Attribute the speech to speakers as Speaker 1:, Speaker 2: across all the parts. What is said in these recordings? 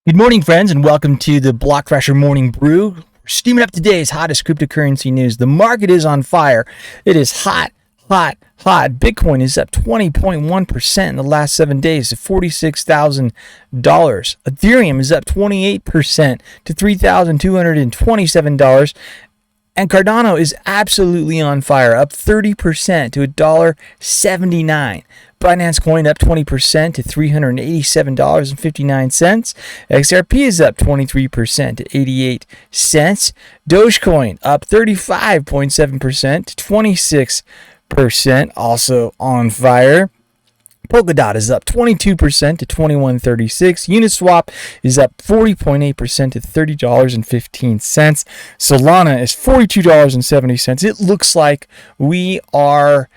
Speaker 1: Good morning, friends, and welcome to the Block Thrasher Morning Brew. We're steaming up today's hottest cryptocurrency news. The market is on fire. It is hot, hot, hot. Bitcoin is up 20.1% in the last 7 days to $46,000. Ethereum is up 28% to $3,227. And Cardano is absolutely on fire, up 30% to $1.79. Binance Coin up 20% to $387.59. XRP is up 23% to 88 cents. Dogecoin up 35.7% to 26%, also on fire. Polkadot is up 22% to $21.36. Uniswap is up 40.8% to $30.15. Solana is $42.70. It looks like we are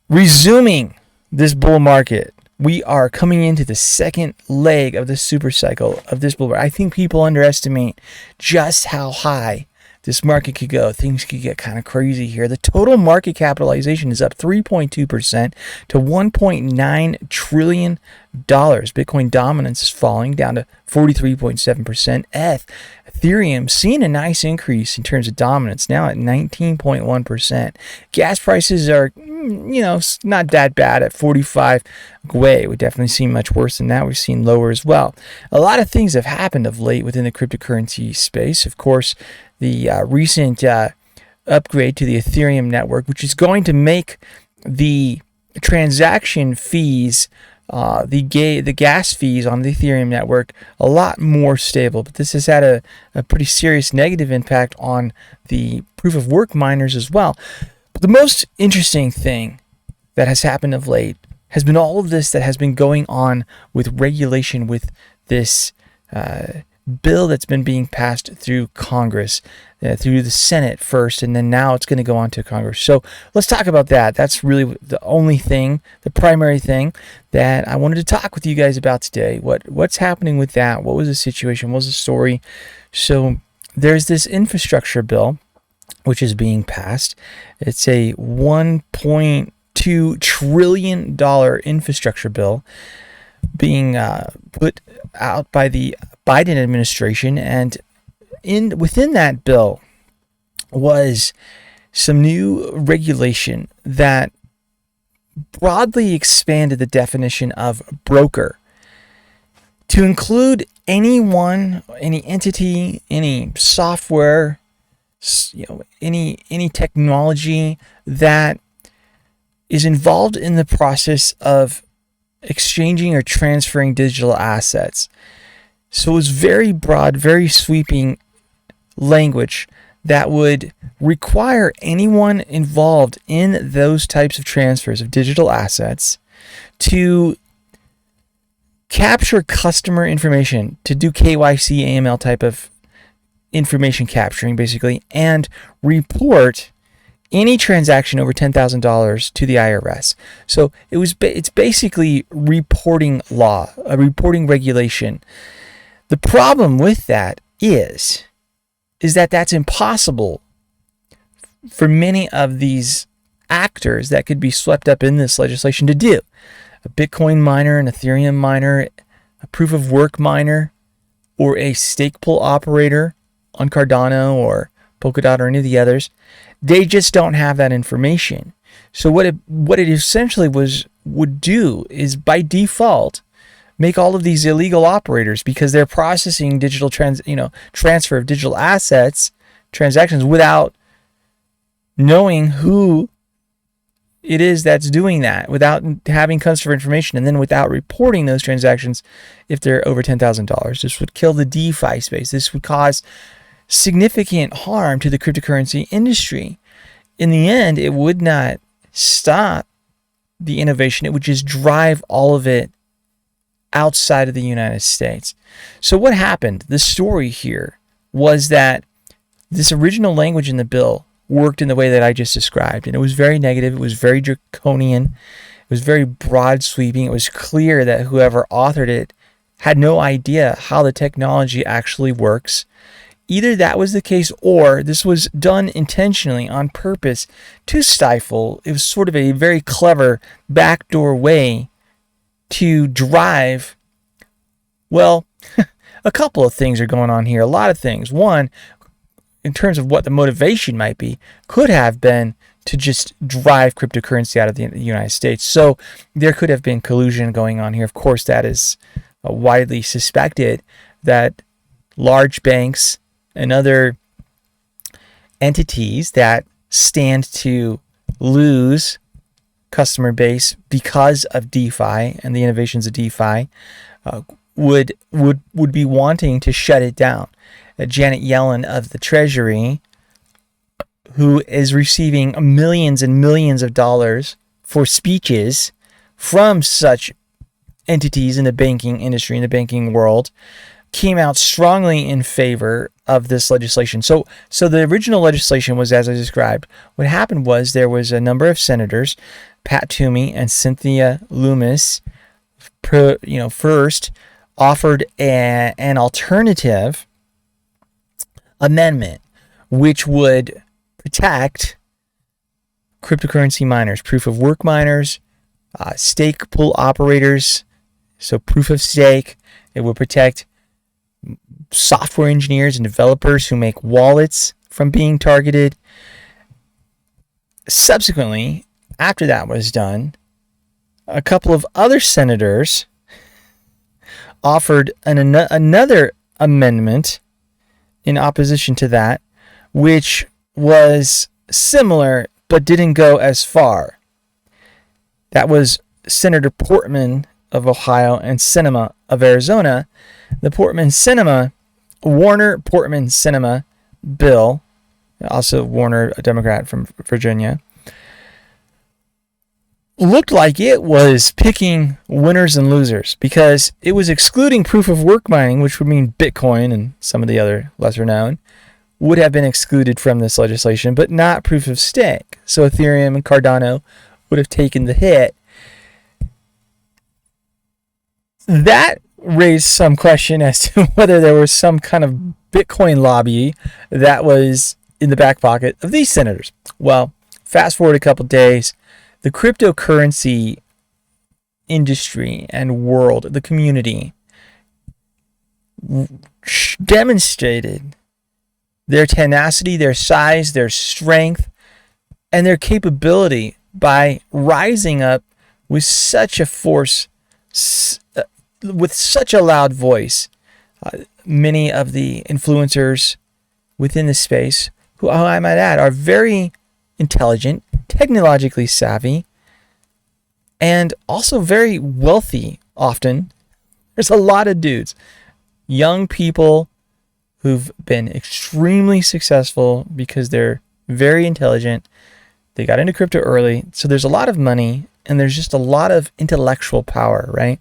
Speaker 1: resuming this bull market. We are coming into the second leg of the super cycle of this bull market. I think people underestimate just how high this market could go. Things could get kind of crazy here. The total market capitalization is up 3.2% to $1.9 trillion. Bitcoin dominance is falling down to 43.7%. Ethereum seeing a nice increase in terms of dominance, now at 19.1%. Gas prices are, not that bad at 45 HwAYB. We definitely seen much worse than that. We've seen lower as well. A lot of things have happened of late within the cryptocurrency space. Of course, the recent upgrade to the Ethereum network, which is going to make the transaction fees, the gas fees on the Ethereum network a lot more stable. But this has had a pretty serious negative impact on the proof of work miners as well. But the most interesting thing that has happened of late has been all of this that has been going on with regulation with this bill that's been being passed through Congress, through the Senate first, and then now it's going to go on to Congress. So let's talk about that. That's really the only thing, the primary thing that I wanted to talk with you guys about today. What's happening with that? What was the situation? What was the story? So there's this infrastructure bill which is being passed. It's a $1.2 trillion infrastructure bill being put out by the Biden administration, and within that bill was some new regulation that broadly expanded the definition of broker to include anyone, any entity, any software, any technology that is involved in the process of exchanging or transferring digital assets. So it was very broad, very sweeping language that would require anyone involved in those types of transfers of digital assets to capture customer information, to do KYC, AML type of information capturing, basically, and report any transaction over $10,000 to the IRS. So it's basically reporting law, a reporting regulation. The problem with that is that that's impossible for many of these actors that could be swept up in this legislation to do. A Bitcoin miner, an Ethereum miner, a proof of work miner, or a stake pool operator on Cardano or Polkadot or any of the others. They just don't have that information. So what it essentially would do is by default make all of these illegal operators, because they're processing digital transfer of digital assets transactions without knowing who it is that's doing that, without having customer information, and then without reporting those transactions if they're over $10,000. This would kill the DeFi space. This would cause significant harm to the cryptocurrency industry. In the end, it would not stop the innovation. It would just drive all of it outside of the United States. So what happened? The story here was that this original language in the bill worked in the way that I just described, and it was very negative. It was very draconian. It was very broad sweeping. It was clear that whoever authored it had no idea how the technology actually works. Either that was the case, or this was done intentionally on purpose to stifle. It was sort of a very clever backdoor way to drive, well, a couple of things are going on here. A lot of things. One, in terms of what the motivation might be, could have been to just drive cryptocurrency out of the United States. So there could have been collusion going on here. Of course, that is widely suspected that large banks and other entities that stand to lose customer base because of DeFi and the innovations of DeFi would be wanting to shut it down. Janet Yellen of the Treasury, who is receiving millions and millions of dollars for speeches from such entities in the banking industry, in the banking world, came out strongly in favor of this legislation. So the original legislation was as I described. What happened was there was a number of senators, Pat Toomey and Cynthia Lummis, first offered an alternative amendment which would protect cryptocurrency miners, proof of work miners, stake pool operators, so proof of stake. It would protect software engineers and developers who make wallets from being targeted. Subsequently, after that was done, a couple of other senators offered another amendment in opposition to that, which was similar but didn't go as far. That was Senator Portman of Ohio and Sinema of Arizona. The Warner-Portman-Sinema bill, also Warner, a Democrat from Virginia, looked like it was picking winners and losers because it was excluding proof of work mining, which would mean Bitcoin and some of the other lesser known would have been excluded from this legislation, but not proof of stake. So Ethereum and Cardano would have taken the hit. That raised some question as to whether there was some kind of Bitcoin lobby that was in the back pocket of these senators. Well, fast forward a couple days, the cryptocurrency industry and world, the community, demonstrated their tenacity, their size, their strength, and their capability by rising up with such a force, with such a loud voice. Many of the influencers within the space, who I might add, are very intelligent, technologically savvy, and also very wealthy often. There's a lot of dudes, young people who've been extremely successful because they're very intelligent. They got into crypto early, so there's a lot of money and there's just a lot of intellectual power, right?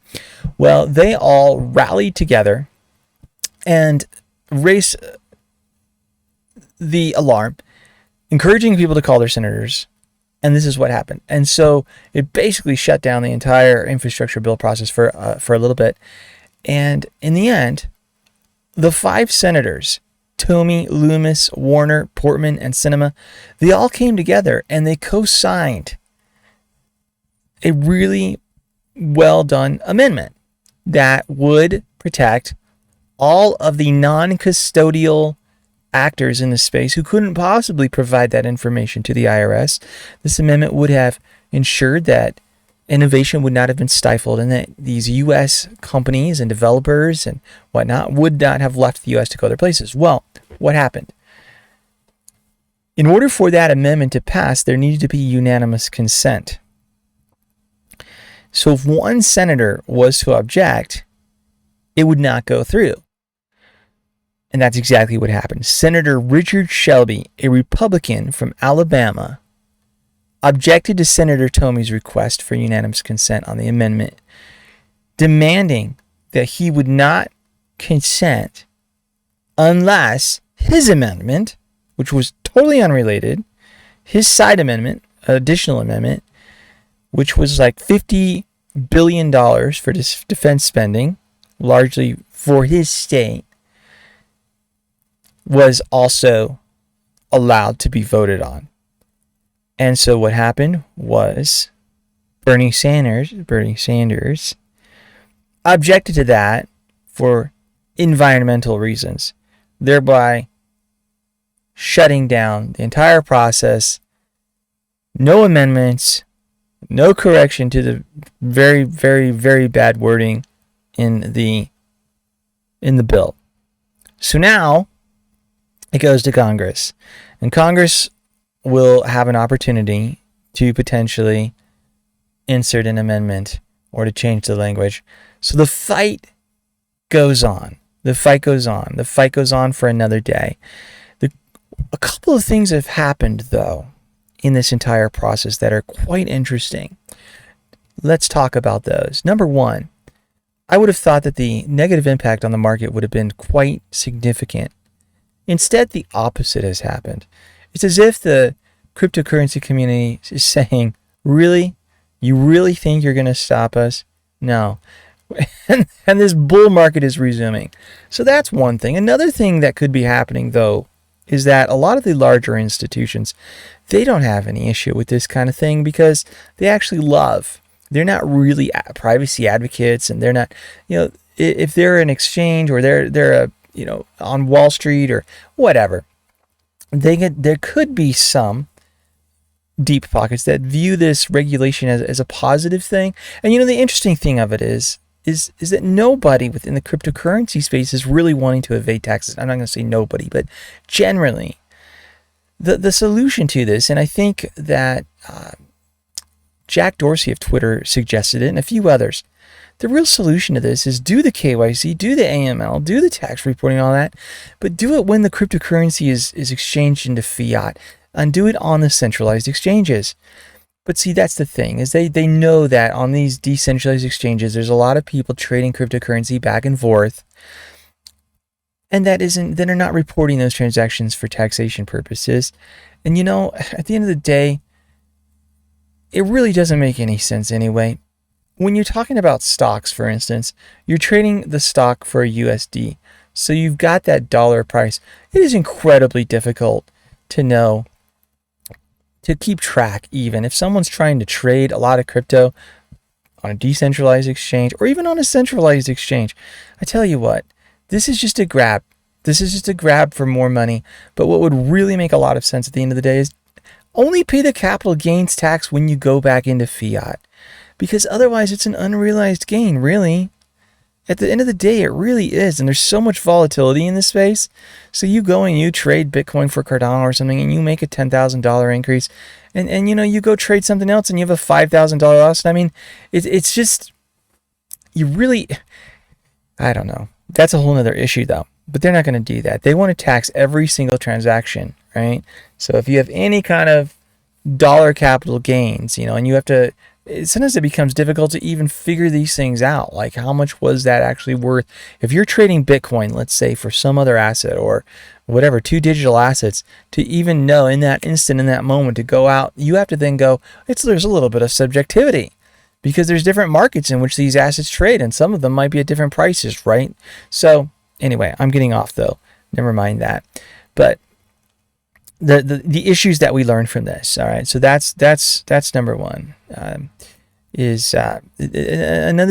Speaker 1: Well, they all rallied together and raised the alarm, encouraging people to call their senators, and this is what happened. And so it basically shut down the entire infrastructure bill process for a little bit. And in the end, the 5 senators, Toomey, Lummis, Warner, Portman, and Sinema, they all came together and they co-signed a really well done amendment that would protect all of the non-custodial actors in the space who couldn't possibly provide that information to the IRS. This amendment would have ensured that innovation would not have been stifled and that these U.S. companies and developers and whatnot would not have left the U.S. to go their places. Well, what happened? In order for that amendment to pass, there needed to be unanimous consent. So if one senator was to object, it would not go through. And that's exactly what happened. Senator Richard Shelby, a Republican from Alabama, objected to Senator Toomey's request for unanimous consent on the amendment, demanding that he would not consent unless his amendment, which was totally unrelated, his side amendment, additional amendment, which was like $50 billion for defense spending, largely for his state, was also allowed to be voted on. And so what happened was Bernie Sanders objected to that for environmental reasons, thereby shutting down the entire process. No amendments, no correction to the very, very, very bad wording in the bill. So now it goes to Congress, and Congress will have an opportunity to potentially insert an amendment or to change the language. So the fight goes on. The fight goes on. The fight goes on for another day. A couple of things have happened, though, in this entire process that are quite interesting. Let's talk about those. Number one, I would have thought that the negative impact on the market would have been quite significant. Instead, the opposite has happened. It's as if the cryptocurrency community is saying, really? You really think you're going to stop us? No. And this bull market is resuming. So that's one thing. Another thing that could be happening, though, is that a lot of the larger institutions, they don't have any issue with this kind of thing because they actually they're not really privacy advocates, and they're not, if they're an exchange or they're a, on Wall Street or whatever, there could be some deep pockets that view this regulation as a positive thing. And the interesting thing of it is that nobody within the cryptocurrency space is really wanting to evade taxes. I'm not going to say nobody, but generally, the solution to this, and I think that Jack Dorsey of Twitter suggested it, and a few others, the real solution to this is do the KYC, do the AML, do the tax reporting, all that, but do it when the cryptocurrency is exchanged into fiat, and do it on the centralized exchanges. But see, that's the thing, is they know that on these decentralized exchanges, there's a lot of people trading cryptocurrency back and forth, and then are not reporting those transactions for taxation purposes. And at the end of the day, it really doesn't make any sense anyway. When you're talking about stocks, for instance, you're trading the stock for a USD. So you've got that dollar price. It is incredibly difficult to keep track, even if someone's trying to trade a lot of crypto on a decentralized exchange or even on a centralized exchange. I tell you what, this is just a grab. This is just a grab for more money. But what would really make a lot of sense at the end of the day is only pay the capital gains tax when you go back into fiat, because otherwise it's an unrealized gain, really. At the end of the day, it really is. And there's so much volatility in this space. So you go and you trade Bitcoin for Cardano or something, and you make a $10,000 increase, and you go trade something else and you have a $5,000 loss. I mean, it's just, I don't know. That's a whole nother issue, though. But they're not going to do that. They want to tax every single transaction, right? So if you have any kind of dollar capital gains, and you have to, sometimes it becomes difficult to even figure these things out. Like, how much was that actually worth? If you're trading Bitcoin, let's say, for some other asset or whatever, 2 digital assets, to even know in that instant, in that moment, to go out, you have to then go, there's a little bit of subjectivity, because there's different markets in which these assets trade, and some of them might be at different prices, right? So anyway, I'm getting off, though. Never mind that. But the issues that we learned from this, all right? So that's number one. Another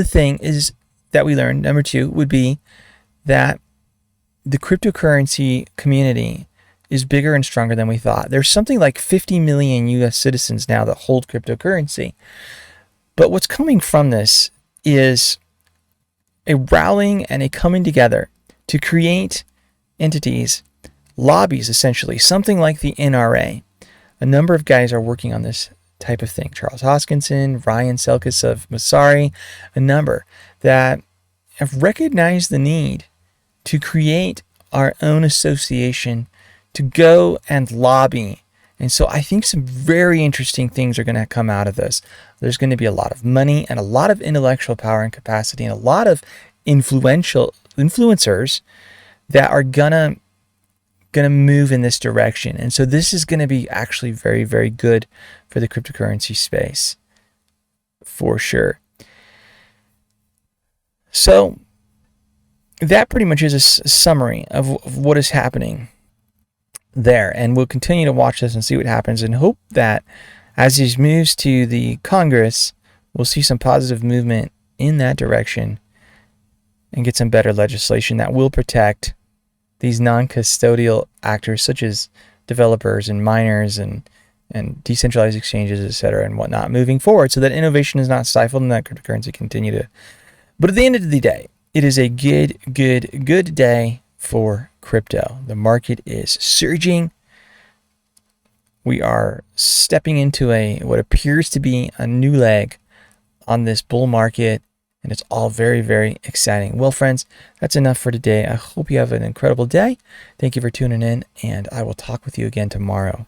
Speaker 1: thing is that we learned, number two, would be that the cryptocurrency community is bigger and stronger than we thought. There's something like 50 million U.S. citizens now that hold cryptocurrency. But what's coming from this is a rallying and a coming together to create entities, lobbies, essentially, something like the NRA. A number of guys are working on this type of thing. Charles Hoskinson, Ryan Selkis of Masari, a number that have recognized the need to create our own association to go and lobby. And so I think some very interesting things are going to come out of this. There's going to be a lot of money and a lot of intellectual power and capacity and a lot of influencers that are gonna move in this direction. And so this is going to be actually very, very good for the cryptocurrency space, for sure. So that pretty much is a summary of what is happening there. And we'll continue to watch this and see what happens, and hope that as these moves to the Congress, we'll see some positive movement in that direction. and get some better legislation that will protect these non-custodial actors such as developers and miners and decentralized exchanges, etc. and whatnot moving forward, so that innovation is not stifled and that cryptocurrency continue to. But at the end of the day, it is a good day for crypto. The market is surging. We are stepping into what appears to be a new leg on this bull market, and it's all very, very exciting. Well, friends, that's enough for today. I hope you have an incredible day. Thank you for tuning in, and I will talk with you again tomorrow.